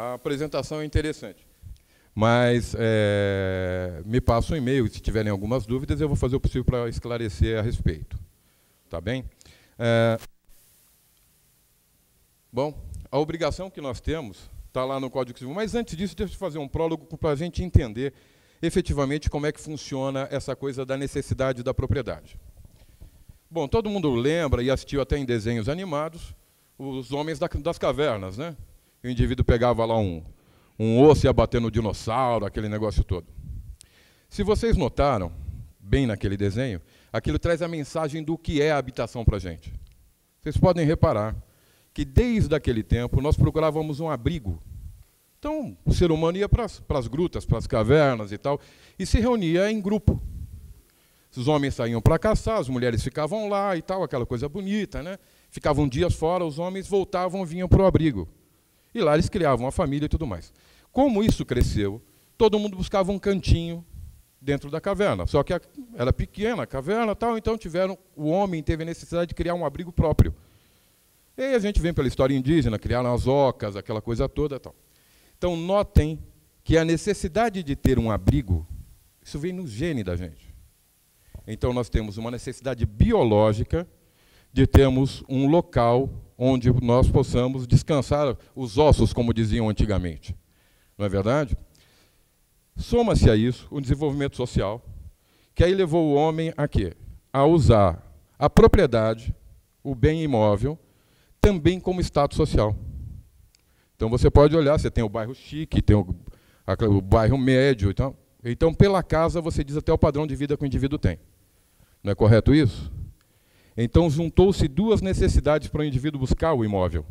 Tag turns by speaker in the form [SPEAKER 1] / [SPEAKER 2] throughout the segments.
[SPEAKER 1] A apresentação é interessante, mas me passa um e-mail, se tiverem algumas dúvidas, eu vou fazer o possível para esclarecer a respeito. Tá bem? Bom, a obrigação que nós temos está lá no Código Civil, mas antes disso, deixa eu fazer um prólogo para a gente entender efetivamente como é que funciona essa coisa da necessidade da propriedade. Bom, todo mundo lembra e assistiu até em desenhos animados os homens das cavernas, né? O indivíduo pegava lá um osso e ia bater no dinossauro, aquele negócio todo. Se vocês notaram, bem naquele desenho, aquilo traz a mensagem do que é a habitação para a gente. Vocês podem reparar que desde aquele tempo nós procurávamos um abrigo. Então, o ser humano ia para as grutas, para as cavernas e tal, e se reunia em grupo. Os homens saíam para caçar, as mulheres ficavam lá e tal, aquela coisa bonita, né? Ficavam dias fora, os homens voltavam, vinham para o abrigo. E lá eles criavam a família e tudo mais. Como isso cresceu, todo mundo buscava um cantinho dentro da caverna. Só que era pequena a caverna, tal, então o homem teve a necessidade de criar um abrigo próprio. E aí a gente vem pela história indígena, criaram as ocas, aquela coisa toda. Tal. Então notem que a necessidade de ter um abrigo, isso vem no gene da gente. Então nós temos uma necessidade biológica de termos um local onde nós possamos descansar os ossos, como diziam antigamente. Não é verdade? Soma-se a isso o desenvolvimento social, que aí levou o homem a quê? A usar a propriedade, o bem imóvel, também como status social. Então você pode olhar, você tem o bairro chique, tem o bairro médio. Então, pela casa, você diz até o padrão de vida que o indivíduo tem. Não é correto isso? Então, juntou-se duas necessidades para o indivíduo buscar o imóvel.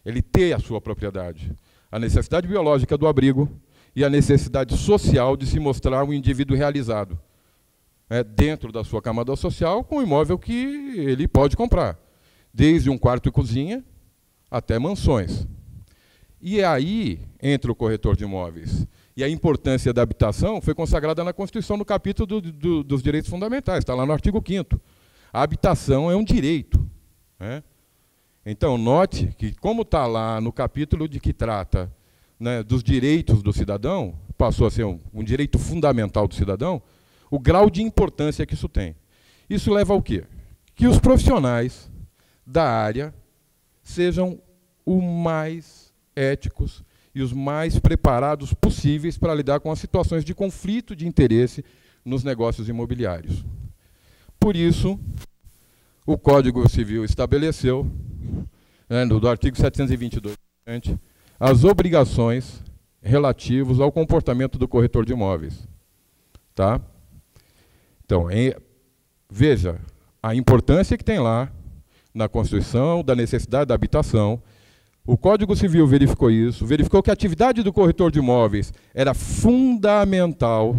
[SPEAKER 1] Ele ter a sua propriedade. A necessidade biológica do abrigo e a necessidade social de se mostrar um indivíduo realizado. Dentro da sua camada social, com o imóvel que ele pode comprar. Desde um quarto e cozinha até mansões. E aí, entre o corretor de imóveis e a importância da habitação, foi consagrada na Constituição no capítulo dos direitos fundamentais, está lá no artigo 5º. A habitação é um direito. Né? Então, note que, como está lá no capítulo de que trata, né, dos direitos do cidadão, passou a ser um direito fundamental do cidadão, o grau de importância que isso tem. Isso leva ao quê? Que os profissionais da área sejam os mais éticos e os mais preparados possíveis para lidar com as situações de conflito de interesse nos negócios imobiliários. Por isso, o Código Civil estabeleceu, do artigo 722, as obrigações relativas ao comportamento do corretor de imóveis. Tá? Então, veja a importância que tem lá na Constituição, da necessidade da habitação. O Código Civil verificou isso, verificou que a atividade do corretor de imóveis era fundamental,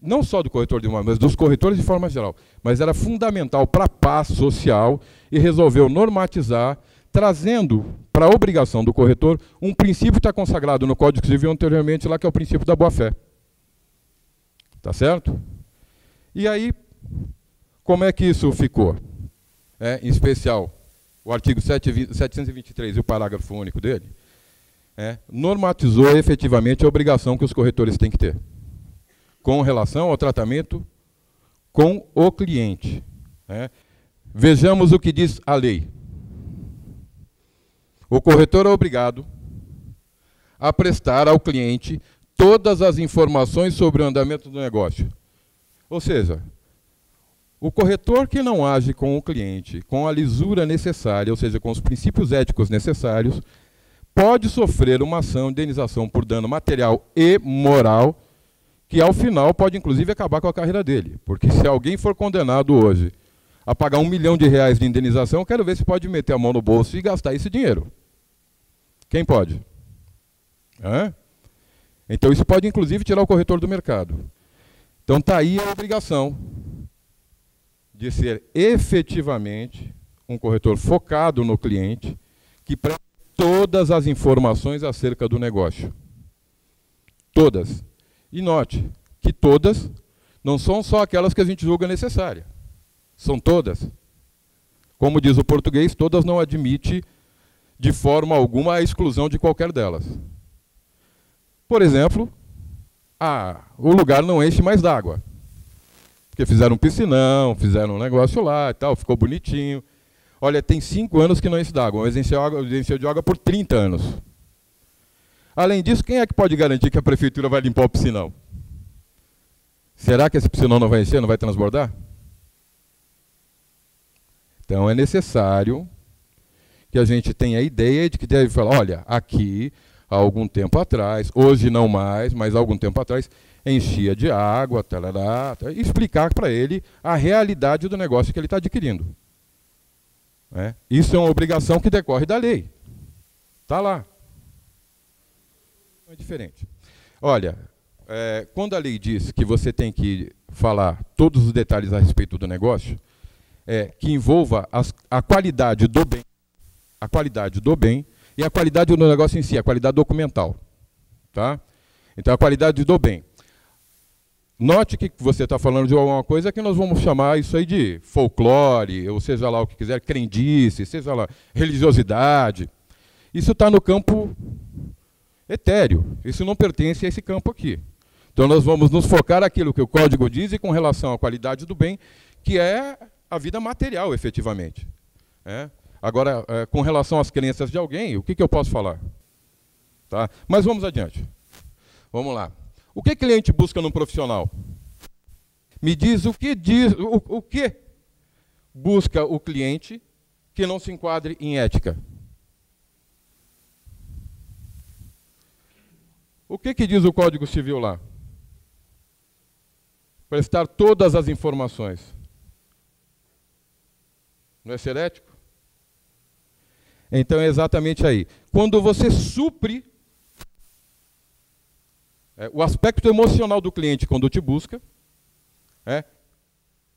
[SPEAKER 1] não só do corretor de imóveis, mas dos corretores de forma geral, mas era fundamental para a paz social e resolveu normatizar, trazendo para a obrigação do corretor um princípio que está consagrado no Código Civil anteriormente, lá, que é o princípio da boa-fé. Tá certo? E aí, como é que isso ficou? Em especial, o artigo 723 e o parágrafo único dele, normatizou efetivamente a obrigação que os corretores têm que ter com relação ao tratamento com o cliente. Vejamos o que diz a lei. O corretor é obrigado a prestar ao cliente todas as informações sobre o andamento do negócio. Ou seja, o corretor que não age com o cliente com a lisura necessária, ou seja, com os princípios éticos necessários, pode sofrer uma ação de indenização por dano material e moral, que ao final pode inclusive acabar com a carreira dele. Porque se alguém for condenado hoje a pagar R$1 milhão de indenização, eu quero ver se pode meter a mão no bolso e gastar esse dinheiro. Quem pode? Então isso pode inclusive tirar o corretor do mercado. Então está aí a obrigação de ser efetivamente um corretor focado no cliente, que presta todas as informações acerca do negócio. Todas. E note que todas não são só aquelas que a gente julga necessárias. São todas. Como diz o português, todas não admite de forma alguma a exclusão de qualquer delas. Por exemplo, o lugar não enche mais d'água. Porque fizeram um piscinão, fizeram um negócio lá e tal, ficou bonitinho. Olha, tem 5 anos que não enche d'água, mas encheu de água por 30 anos. Além disso, quem é que pode garantir que a prefeitura vai limpar o piscinão? Será que esse piscinão não vai encher, não vai transbordar? Então é necessário que a gente tenha a ideia de que deve falar, olha, aqui, há algum tempo atrás, hoje não mais, mas há algum tempo atrás, enchia de água, tarará, e explicar para ele a realidade do negócio que ele está adquirindo. Isso é uma obrigação que decorre da lei. Está lá. Não é diferente. Olha, quando a lei diz que você tem que falar todos os detalhes a respeito do negócio, que envolva a qualidade do bem, e a qualidade do negócio em si, a qualidade documental. Tá? Então, a qualidade do bem. Note que você está falando de alguma coisa que nós vamos chamar isso aí de folclore, ou seja lá o que quiser, crendice, seja lá, religiosidade. Isso está no campo etéreo. Isso não pertence a esse campo aqui. Então, nós vamos nos focar naquilo que o Código diz e com relação à qualidade do bem, que é a vida material, efetivamente. Agora, com relação às crenças de alguém, o que eu posso falar? Tá? Mas vamos adiante. Vamos lá. O que o cliente busca num profissional? Me diz o que busca o cliente que não se enquadre em ética. O que diz o Código Civil lá? Prestar todas as informações. Não é ser ético? Então é exatamente aí. Quando você supre o aspecto emocional do cliente quando te busca,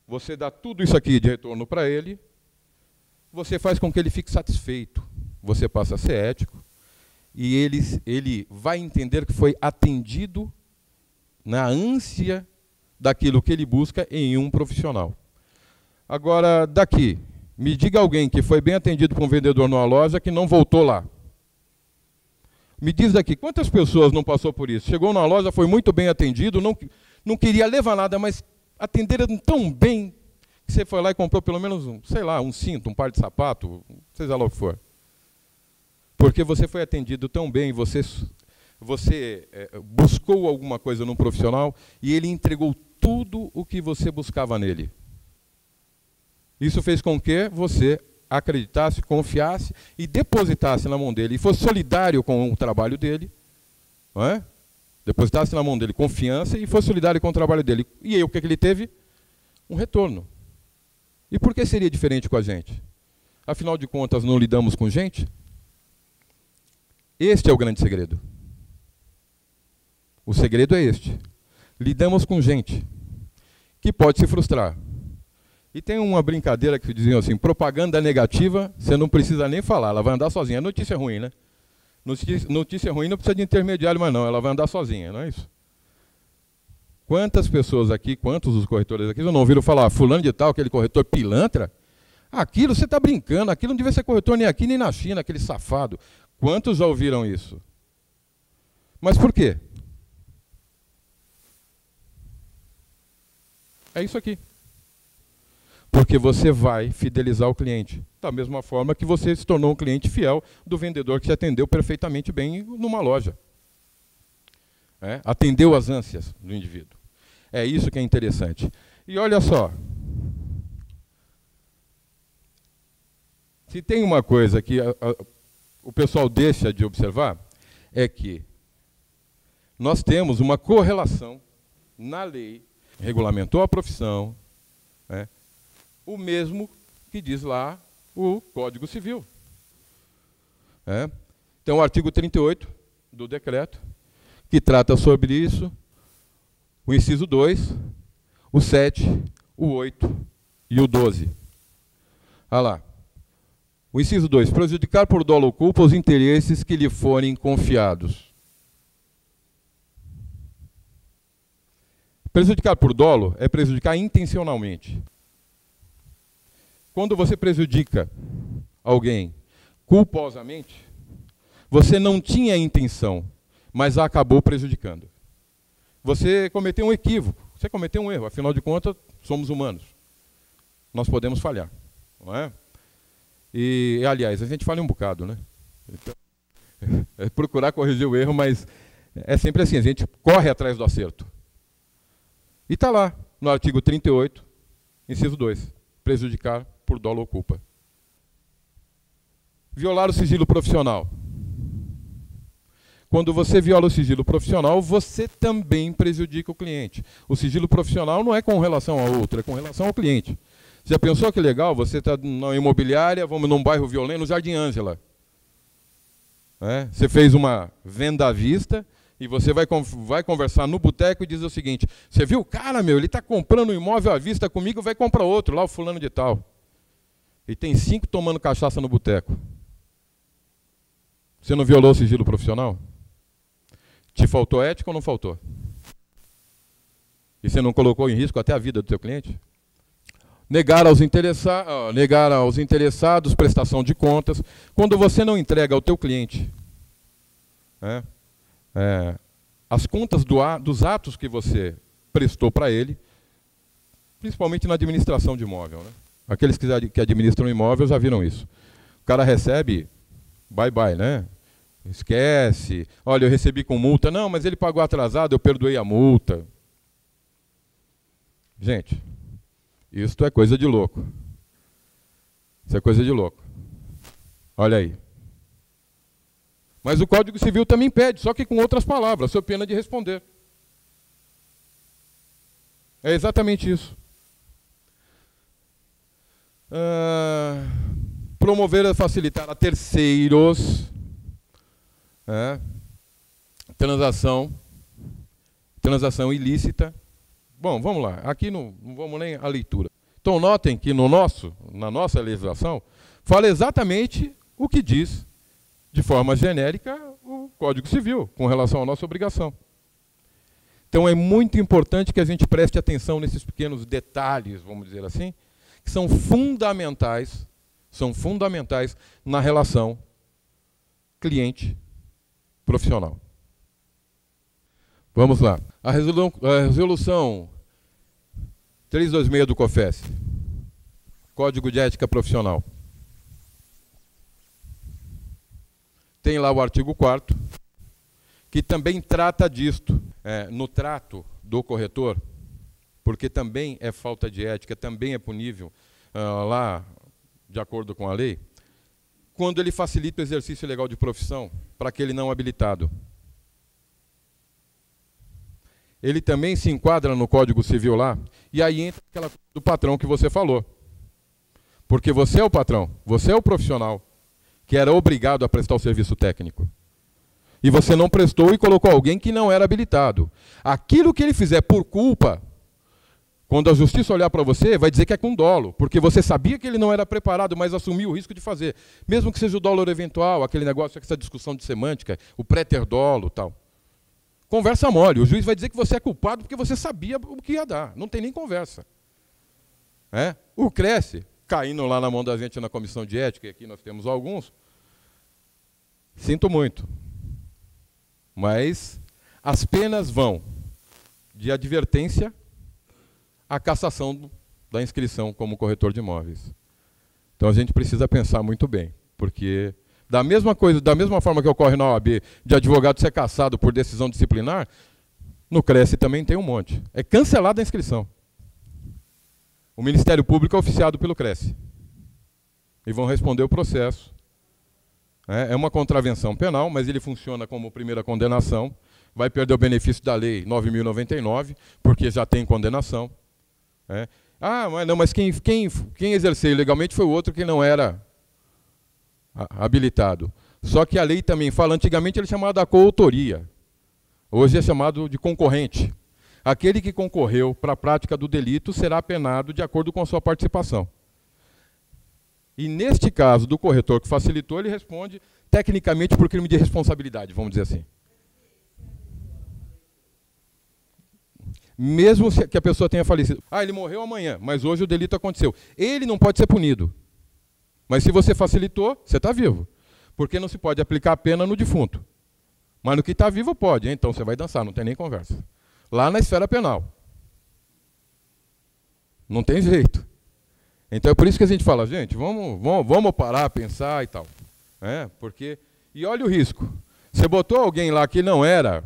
[SPEAKER 1] você dá tudo isso aqui de retorno para ele, você faz com que ele fique satisfeito, você passa a ser ético, e ele vai entender que foi atendido na ânsia daquilo que ele busca em um profissional. Agora, daqui, me diga alguém que foi bem atendido por um vendedor numa loja que não voltou lá. Me diz daqui, quantas pessoas não passou por isso? Chegou na loja, foi muito bem atendido, não queria levar nada, mas atenderam tão bem que você foi lá e comprou pelo menos, sei lá, um cinto, um par de sapato, seja lá o que for. Porque você foi atendido tão bem, você buscou alguma coisa num profissional e ele entregou tudo o que você buscava nele. Isso fez com que você acreditasse, confiasse e depositasse na mão dele, e fosse solidário com o trabalho dele, não é? Depositasse na mão dele confiança e fosse solidário com o trabalho dele. E aí o que ele teve? Um retorno. E por que seria diferente com a gente? Afinal de contas, não lidamos com gente? Este é o grande segredo. O segredo é este. Lidamos com gente que pode se frustrar. E tem uma brincadeira que diziam assim, propaganda negativa, você não precisa nem falar, ela vai andar sozinha. É notícia ruim, né? Notícia ruim não precisa de intermediário, mas não, ela vai andar sozinha, não é isso? Quantas pessoas aqui, quantos dos corretores aqui, não ouviram falar, fulano de tal, aquele corretor pilantra? Aquilo, você está brincando, aquilo não devia ser corretor nem aqui nem na China, aquele safado. Quantos já ouviram isso? Mas por quê? É isso aqui. Porque você vai fidelizar o cliente. Da mesma forma que você se tornou um cliente fiel do vendedor que te atendeu perfeitamente bem numa loja. Atendeu as ânsias do indivíduo. É isso que é interessante. E olha só. Se tem uma coisa que o pessoal deixa de observar, é que nós temos uma correlação na lei, regulamentou a profissão, o mesmo que diz lá o Código Civil. Então, o artigo 38 do decreto, que trata sobre isso, o inciso 2, o 7, o 8 e o 12. Olha lá. O inciso 2, prejudicar por dolo ou culpa os interesses que lhe forem confiados. Prejudicar por dolo é prejudicar intencionalmente. Quando você prejudica alguém culposamente, você não tinha a intenção, mas acabou prejudicando. Você cometeu um equívoco, você cometeu um erro, afinal de contas, somos humanos. Nós podemos falhar, não é? E, aliás, a gente falha um bocado, né? Então, é procurar corrigir o erro, mas é sempre assim, a gente corre atrás do acerto. E está lá, no artigo 38, inciso 2, prejudicar por dolo ou culpa. Violar o sigilo profissional. Quando você viola o sigilo profissional, você também prejudica o cliente. O sigilo profissional não é com relação ao outro, é com relação ao cliente. Já pensou que legal? Você está na imobiliária, vamos num bairro violento, no Jardim Ângela. Você fez uma venda à vista e você vai conversar no boteco e diz o seguinte: você viu, cara, meu, ele está comprando um imóvel à vista comigo, vai comprar outro, lá o fulano de tal. E tem 5 tomando cachaça no boteco. Você não violou o sigilo profissional? Te faltou ética ou não faltou? E você não colocou em risco até a vida do seu cliente? Negar aos interessados prestação de contas. Quando você não entrega ao teu cliente as contas dos atos que você prestou para ele, principalmente na administração de imóvel, né? Aqueles que administram imóvel já viram isso. O cara recebe, bye bye, né? Esquece. Olha, eu recebi com multa. Não, mas ele pagou atrasado, eu perdoei a multa. Gente, isto é coisa de louco. Isso é coisa de louco. Olha aí. Mas o Código Civil também pede, só que com outras palavras, sob pena de responder. É exatamente isso. Promover e facilitar a terceiros transação ilícita. Bom, vamos lá. Aqui não vamos nem à leitura. Então notem que na nossa legislação, fala exatamente o que diz, de forma genérica, o Código Civil, com relação à nossa obrigação. Então é muito importante que a gente preste atenção nesses pequenos detalhes, vamos dizer assim, que são fundamentais na relação cliente-profissional. Vamos lá. A resolução 326 do COFES, Código de Ética Profissional. Tem lá o artigo 4º, que também trata disto. No trato do corretor, porque também é falta de ética, também é punível, lá, de acordo com a lei, quando ele facilita o exercício legal de profissão para aquele não habilitado. Ele também se enquadra no Código Civil lá, e aí entra aquela coisa do patrão que você falou. Porque você é o patrão, você é o profissional que era obrigado a prestar o serviço técnico. E você não prestou e colocou alguém que não era habilitado. Aquilo que ele fizer por culpa, quando a justiça olhar para você, vai dizer que é com dolo, porque você sabia que ele não era preparado, mas assumiu o risco de fazer. Mesmo que seja o dolo eventual, aquele negócio, essa discussão de semântica, o préter dolo, tal. Conversa mole. O juiz vai dizer que você é culpado porque você sabia o que ia dar. Não tem nem conversa. O Cresce, caindo lá na mão da gente na comissão de ética, e aqui nós temos alguns, sinto muito. Mas as penas vão de advertência à cassação da inscrição como corretor de imóveis. Então a gente precisa pensar muito bem, porque da mesma forma que ocorre na OAB de advogado ser cassado por decisão disciplinar, no Cresce também tem um monte. É cancelada a inscrição. O Ministério Público é oficiado pelo Cresce. E vão responder o processo. É uma contravenção penal, mas ele funciona como primeira condenação. Vai perder o benefício da lei 9.099, porque já tem condenação. Mas quem exerceu ilegalmente foi o outro que não era habilitado. Só que a lei também fala, antigamente ele é chamado da coautoria. Hoje é chamado de concorrente. Aquele que concorreu para a prática do delito será penado de acordo com a sua participação. E neste caso do corretor que facilitou, ele responde tecnicamente por crime de responsabilidade, vamos dizer assim. Mesmo que a pessoa tenha falecido. Ele morreu amanhã, mas hoje o delito aconteceu. Ele não pode ser punido. Mas se você facilitou, você está vivo. Porque não se pode aplicar a pena no defunto. Mas no que está vivo pode, hein? Então você vai dançar, não tem nem conversa. Lá na esfera penal. Não tem jeito. Então é por isso que a gente fala, gente, vamos parar, pensar e tal. Porque, e olha o risco. Você botou alguém lá que não era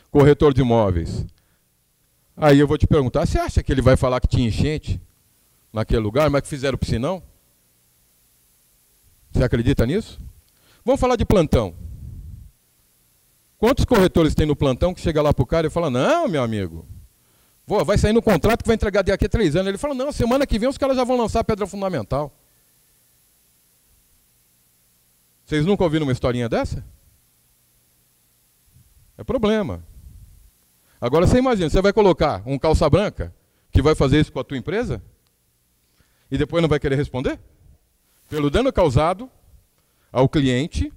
[SPEAKER 1] corretor de imóveis. Aí eu vou te perguntar, você acha que ele vai falar que tinha enchente naquele lugar, mas que fizeram piscinão? Você acredita nisso? Vamos falar de plantão. Quantos corretores tem no plantão que chega lá para o cara e fala, não, meu amigo, vai sair no contrato que vai entregar daqui a 3 anos. Ele fala, não, semana que vem os caras já vão lançar a pedra fundamental. Vocês nunca ouviram uma historinha dessa? É problema. Agora você imagina, você vai colocar um calça branca que vai fazer isso com a tua empresa e depois não vai querer responder? Pelo dano causado ao cliente,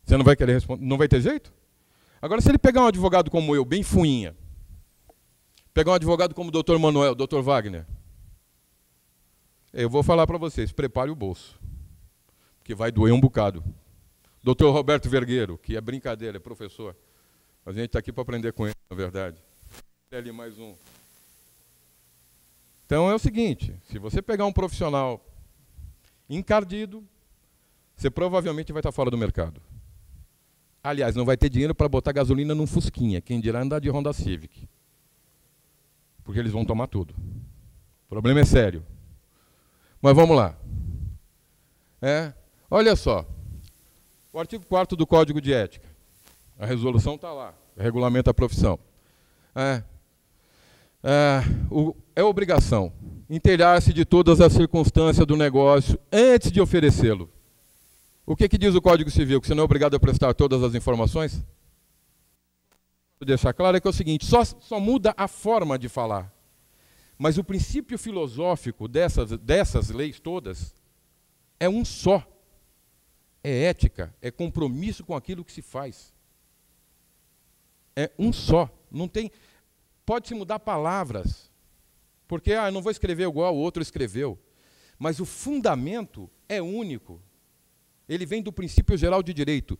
[SPEAKER 1] você não vai querer responder, não vai ter jeito? Agora, se ele pegar um advogado como eu, bem fuinha, pegar um advogado como o Dr. Manuel, Dr. Wagner, eu vou falar para vocês, prepare o bolso, porque vai doer um bocado. Dr. Roberto Vergueiro, que é brincadeira, é professor. A gente está aqui para aprender com ele, na verdade. Tem ali mais um. Então é o seguinte, se você pegar um profissional encardido, você provavelmente vai estar fora do mercado. Aliás, não vai ter dinheiro para botar gasolina num Fusquinha, quem dirá andar de Honda Civic. Porque eles vão tomar tudo. O problema é sério. Mas vamos lá. Olha só. O artigo 4º do Código de Ética. A resolução está lá. Regulamenta a profissão. É obrigação inteirar-se de todas as circunstâncias do negócio antes de oferecê-lo. O que diz o Código Civil? Que você não é obrigado a prestar todas as informações? Vou deixar claro que é o seguinte, só muda a forma de falar. Mas o princípio filosófico dessas leis todas é um só. É ética, é compromisso com aquilo que se faz. É um só. Não tem. Pode-se mudar palavras. Porque eu não vou escrever igual o outro escreveu. Mas o fundamento é único. Ele vem do princípio geral de direito.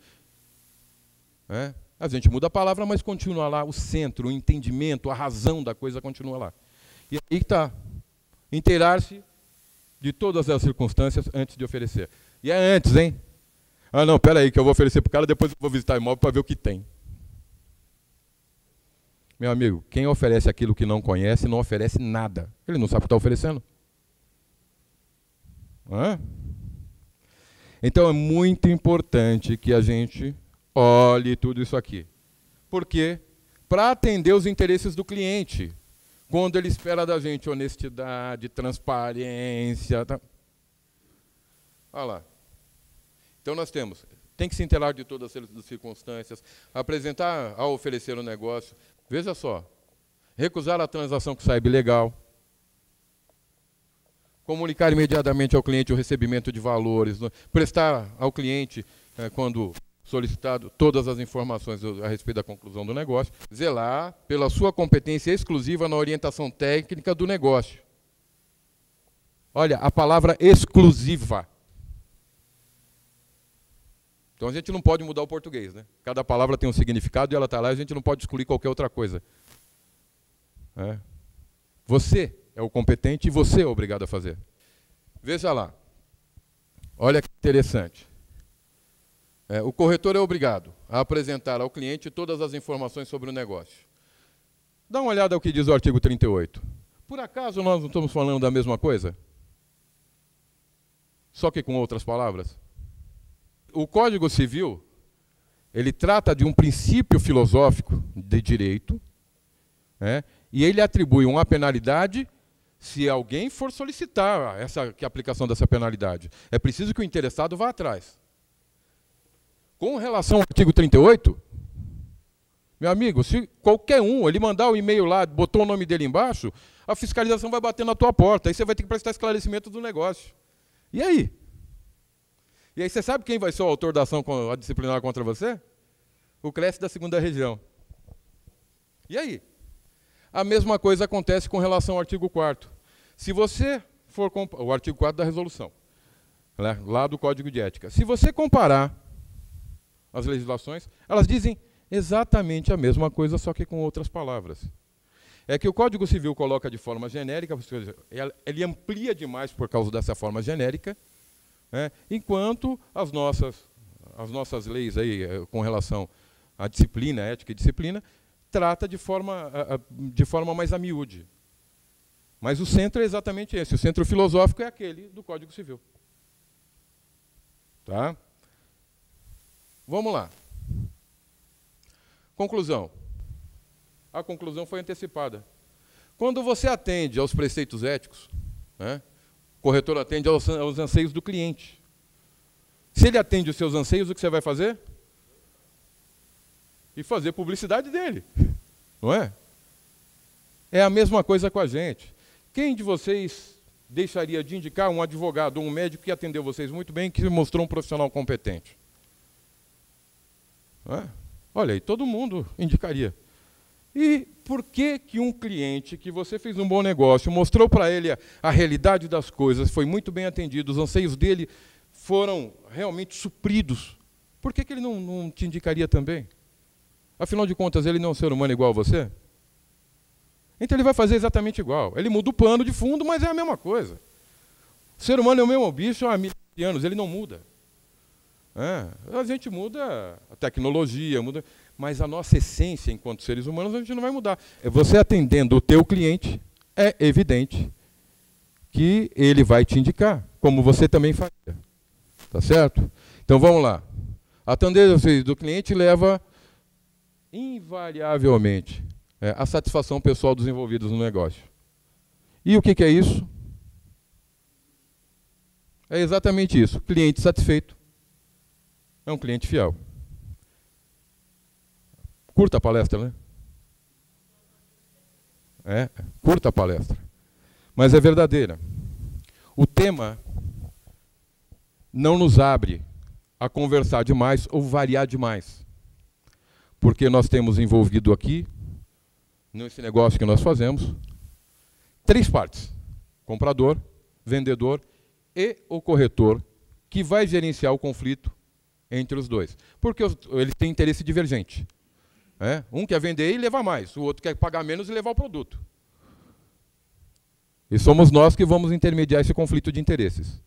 [SPEAKER 1] A gente muda a palavra, mas continua lá o centro, o entendimento, a razão da coisa continua lá. E aí está. Inteirar-se de todas as circunstâncias antes de oferecer. E é antes, hein? Não, espera aí, que eu vou oferecer para o cara, depois eu vou visitar o imóvel para ver o que tem. Meu amigo, quem oferece aquilo que não conhece, não oferece nada. Ele não sabe o que está oferecendo. Então é muito importante que a gente olhe tudo isso aqui. Por quê? Para atender os interesses do cliente. Quando ele espera da gente honestidade, transparência. Olha lá. Então nós tem que se inteirar de todas as circunstâncias, apresentar ao oferecer o negócio. Veja só, recusar a transação que saiba ilegal, comunicar imediatamente ao cliente o recebimento de valores, prestar ao cliente, quando solicitado, todas as informações a respeito da conclusão do negócio, zelar pela sua competência exclusiva na orientação técnica do negócio. Olha, a palavra exclusiva. Então a gente não pode mudar o português, né? Cada palavra tem um significado e ela está lá, a gente não pode excluir qualquer outra coisa. Você é o competente e você é obrigado a fazer. Veja lá. Olha que interessante. O corretor é obrigado a apresentar ao cliente todas as informações sobre o negócio. Dá uma olhada ao que diz o artigo 38. Por acaso nós não estamos falando da mesma coisa? Só que com outras palavras? O Código Civil, ele trata de um princípio filosófico de direito, e ele atribui uma penalidade se alguém for solicitar a aplicação dessa penalidade. É preciso que o interessado vá atrás. Com relação ao artigo 38, meu amigo, se qualquer um, ele mandar o e-mail lá, botou o nome dele embaixo, a fiscalização vai bater na tua porta, aí você vai ter que prestar esclarecimento do negócio. E aí? E aí você sabe quem vai ser o autor da ação disciplinar contra você? O CRES da 2ª Região. E aí? A mesma coisa acontece com relação ao artigo 4º. Se você for... O artigo 4º da resolução. né, lá do Código de Ética. Se você comparar as legislações, elas dizem exatamente a mesma coisa, só que com outras palavras. É que o Código Civil coloca de forma genérica, ele amplia demais por causa dessa forma genérica, né, enquanto as nossas leis aí, com relação à disciplina, ética e disciplina, trata de forma mais a miúde. Mas o centro é exatamente esse. O centro filosófico é aquele do Código Civil. Tá? Vamos lá. Conclusão. A conclusão foi antecipada. Quando você atende aos preceitos éticos, né, o corretor atende aos anseios do cliente. Se ele atende os seus anseios, o que você vai fazer? E fazer publicidade dele. Não é? É a mesma coisa com a gente. Quem de vocês deixaria de indicar um advogado ou um médico que atendeu vocês muito bem, que mostrou um profissional competente? Não é? Olha aí, todo mundo indicaria. E por que que um cliente que você fez um bom negócio, mostrou para ele a realidade das coisas, foi muito bem atendido, os anseios dele foram realmente supridos, por que que ele não te indicaria também? Afinal de contas, ele não é um ser humano igual a você? Então ele vai fazer exatamente igual. Ele muda o pano de fundo, mas é a mesma coisa. O ser humano é o mesmo bicho há milhares de anos, ele não muda. A gente muda a tecnologia, muda, mas a nossa essência enquanto seres humanos a gente não vai mudar. Você atendendo o teu cliente, é evidente que ele vai te indicar, como você também faria. Tá certo? Então vamos lá. Atender o serviço do cliente leva invariavelmente a satisfação pessoal dos envolvidos no negócio. E o que é isso? É exatamente isso. Cliente satisfeito é um cliente fiel. Curta a palestra, né? Curta a palestra. Mas é verdadeira. O tema não nos abre a conversar demais ou variar demais. Porque nós temos envolvido aqui, nesse negócio que nós fazemos, 3 partes. Comprador, vendedor e o corretor, que vai gerenciar o conflito entre os dois. Porque eles têm interesse divergente. Um quer vender e levar mais, o outro quer pagar menos e levar o produto. E somos nós que vamos intermediar esse conflito de interesses.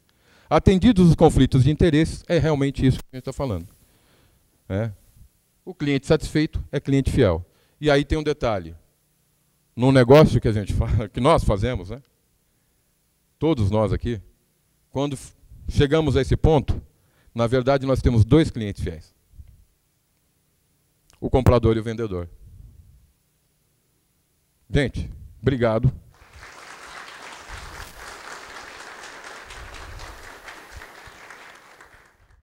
[SPEAKER 1] Atendidos os conflitos de interesses, é realmente isso que a gente está falando. O cliente satisfeito é cliente fiel. E aí tem um detalhe. No negócio que a gente faz, que nós fazemos, né? Todos nós aqui, quando chegamos a esse ponto, na verdade nós temos 2 clientes fiéis. O comprador e o vendedor. Gente, obrigado.